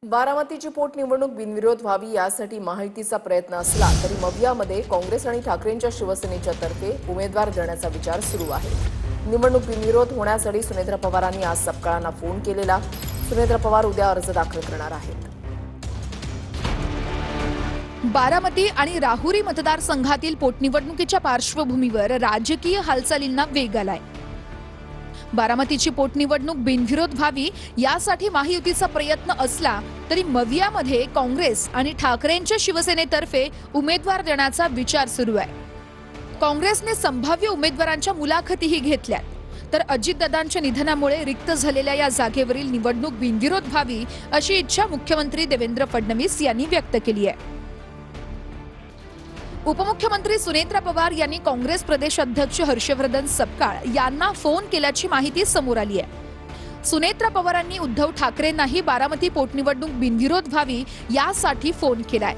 बारामतीची पोटनिवडणूक बिनविरोध व्हावी यासाठी महायुतीचा प्रयत्न असला तरी मवियामध्ये काँग्रेस आणि ठाकरेंच्या शिवसेनेच्या तर्फे उमेदवार देण्याचा विचार सुरू आहे। निवडणूक बिनविरोध होण्यासाठी सुनेत्रा पवारांनी आज सपकाळांना फोन केलेला। सुनेत्रा पवार उद्या अर्ज दाखल करणार आहेत। बारामती आणि राहुरी मतदारसंघातील पोटनिवडणुकीच्या पार्श्वभूमीवर राजकीय हालचालींना वेग आलाय। बारामतीची पोटनिवडणूक बिनविरोध व्हावी यासाठी महायुतीचा प्रयत्न असला तरी मवियामध्ये काँग्रेस आणि ठाकरेंच्या शिवसेनेतर्फे उमेदवार देण्याचा विचार सुरू आहे। काँग्रेसने संभाव्य उमेदवारांच्या मुलाखतीही घेतल्यात, तर अजितदादांच्या निधनामुळे रिक्त झालेल्या या जागेवरील निवडणूक बिनविरोध व्हावी अशी इच्छा मुख्यमंत्री देवेंद्र फडणवीस यांनी व्यक्त केली आहे। उपमुख्यमंत्री सुनेत्रा पवार यांनी काँग्रेस प्रदेश अध्यक्ष हर्षवर्धन सपकाळ यांना फोन केल्याची माहिती समोर आली आहे। सुनेत्रा पवारांनी उद्धव ठाकरेंनाही बारामती पोटनिवडणूक बिनविरोध व्हावी यासाठी फोन केलाय।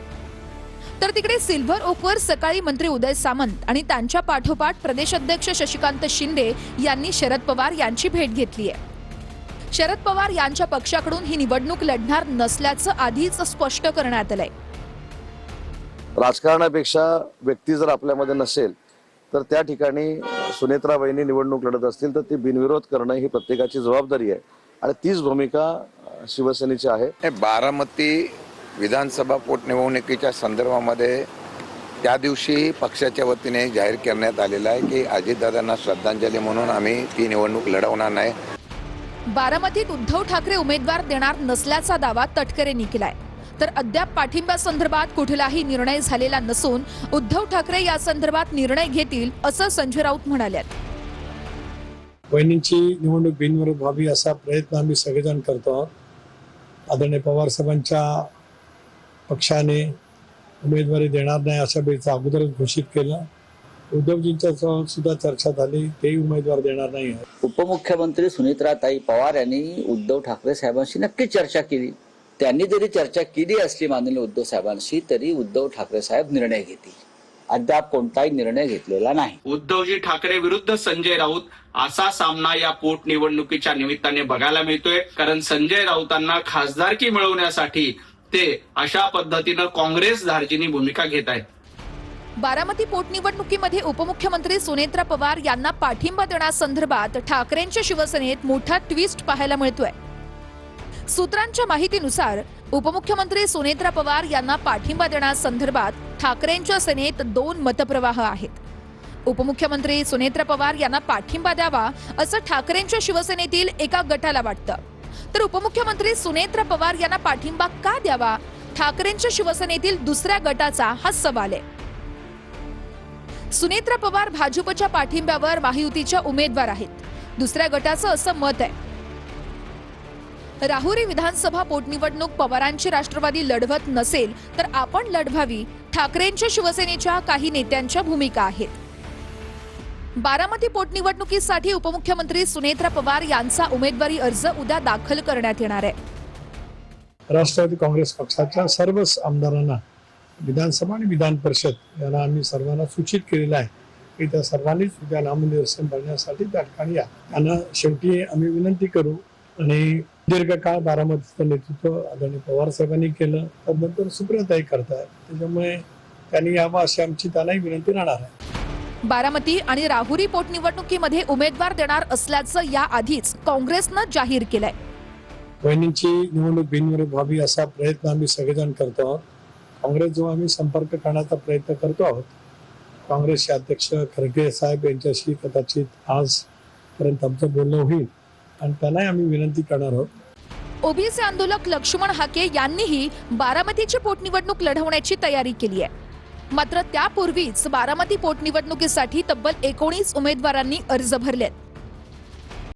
तर तिकडे सिल्व्हर ओकवर सकाळी मंत्री उदय सामंत आणि त्यांच्या पाठोपाठ प्रदेश अध्यक्ष शशिकांत शिंदे यांनी शरद पवार यांची भेट घेतली आहे। शरद पवार यांच्या पक्षाकडून ही निवडणूक लढणार नसल्याचं आधीच स्पष्ट करण्यात आलंय। राजकारणापेक्षा व्यक्ती जर आपल्यामध्ये नसेल तर त्या ठिकाणी सुनेत्राबाईंनी निवडणूक लढत असतील तर ती बिनविरोध करणं ही प्रत्येकाची जबाबदारी आहे आणि तीच भूमिका शिवसेनेची आहे। बारामती विधानसभा पोटनिवडणुकीच्या संदर्भामध्ये त्या दिवशी पक्षाच्या वतीने जाहीर करण्यात आलेला आहे की अजितदादांना श्रद्धांजली म्हणून आम्ही ती निवडणूक लढवणार नाही। बारामतीत उद्धव ठाकरे उमेदवार देणार नसल्याचा दावा तटकरेंनी केलाय, तर अद्याप पाठिंब्यासंदर्भात कुठलाही निर्णय झालेला नसून उद्धव ठाकरे या संदर्भात निर्णय घेतील असं संजय राऊत म्हणाले। वहिनींची निवडणूक बिनविरोध व्हावी असा प्रयत्न आम्ही सगळेजण करतो आहोत। आदरणीय पवार साहेबांच्या पक्षाने उमेदवारी देणार नाही अशा बेचा अगोदरच घोषित केलं। उद्धवजींच्या सुद्धा चर्चा झाली, तेही उमेदवार देणार नाही आहे। उपमुख्यमंत्री सुनेत्राताई पवार यांनी उद्धव ठाकरे साहेबांशी नक्की चर्चा केली। त्यांनी जरी चर्चा केली असली माननीय उद्धव साहेबांशी तरी उद्धव ठाकरे साहेब निर्णय घेतील। अद्याप कोणताही निर्णय घेतलेला नाही। उद्धवजी ठाकरे विरुद्ध संजय राऊत असा सामना या पोटनिवडणुकीच्या निमित्ताने बघायला मिळतोय, कारण संजय राऊतांना खासदारकी मिळवण्यासाठी ते अशा पद्धतीनं काँग्रेस धार्जिनी भूमिका घेत आहेत। बारामती पोटनिवडणुकीमध्ये उपमुख्यमंत्री सुनेत्रा पवार यांना पाठिंबा देण्यासंदर्भात ठाकरेंच्या शिवसेनेत मोठा ट्विस्ट पाहायला मिळतोय। सूत्रांच्या माहितीनुसार उपमुख्यमंत्री सुनेत्रा पवार यांना पाठिंबा देण्यासंदर्भात ठाकरेंच्या सेनेत दोन मतप्रवाह आहेत। उपमुख्यमंत्री सुनेत्रा पवार यांना पाठिंबा द्यावा असं ठाकरेंच्या शिवसेनेतील एका गटाला वाटतं, तर उपमुख्यमंत्री सुनेत्रा पवार यांना पाठिंबा का द्यावा ठाकरेंच्या शिवसेनेतील दुसऱ्या गटाचा हा सवाल आहे। सुनेत्रा पवार भाजपच्या पाठिंब्यावर महायुतीच्या उमेदवार आहेत, दुसऱ्या गटाचं असं मत आहे। राहुरी विधानसभा पोटनिवडणूक पवारांची राष्ट्रवादी लढवत नसेल तर आपण लढवावी ठाकरेंच्या शिवसेनेच्या काही नेत्यांच्या भूमिका आहेत। बारामती पोटनिवडणुकीसाठी उपमुख्यमंत्री सुनेत्रा पवार यांचा उमेदवारी अर्ज उद्या दाखल करण्यात येणार आहे। राष्ट्रवादी काँग्रेस पक्षाच्या सर्वच आमदारांना विधानसभा आणि विधान परिषद यांना आम्ही सर्वांना सूचित केलेलं आहे की त्या सर्वांनीच उद्या नामनिर्देशन भरण्यासाठी त्या ठिकाणी या। त्यांना शेवटी आम्ही विनंती करू आणि दीर्घकाळ बारामतीचं नेतृत्व आदरणीय पवार साहेबांनी केलं, त्यानंतर सुप्रियाताई करतायत, त्याच्यामुळे त्यांनी यावं अशी आमची त्यांनाही विनंती राहणार आहे। बारामती आणि राहुरी पोटनिवडणुकीमध्ये उमेदवार देणार असल्याचं याआधीच काँग्रेसनं जाहीर केलंय। वहिनींची निवडणूक बिनविरोध व्हावी असा प्रयत्न आम्ही सगळेजण करतो आहोत। काँग्रेस जो आम्ही संपर्क करण्याचा प्रयत्न करतो आहोत, काँग्रेसचे अध्यक्ष खरगे साहेब यांच्याशी कदाचित आजपर्यंत आमचं बोलणं होईल आणि त्यांनाही आम्ही विनंती करणार आहोत। ओबीसी आंदोलक लक्ष्मण हाके यांनीही बारामतीची पोटनिवडणूक लढवण्याची तयारी केली आहे, मात्र त्यापूर्वीच बारामती पोटनिवडणुकीसाठी तब्बल 19 उमेदवारांनी अर्ज भरलेत।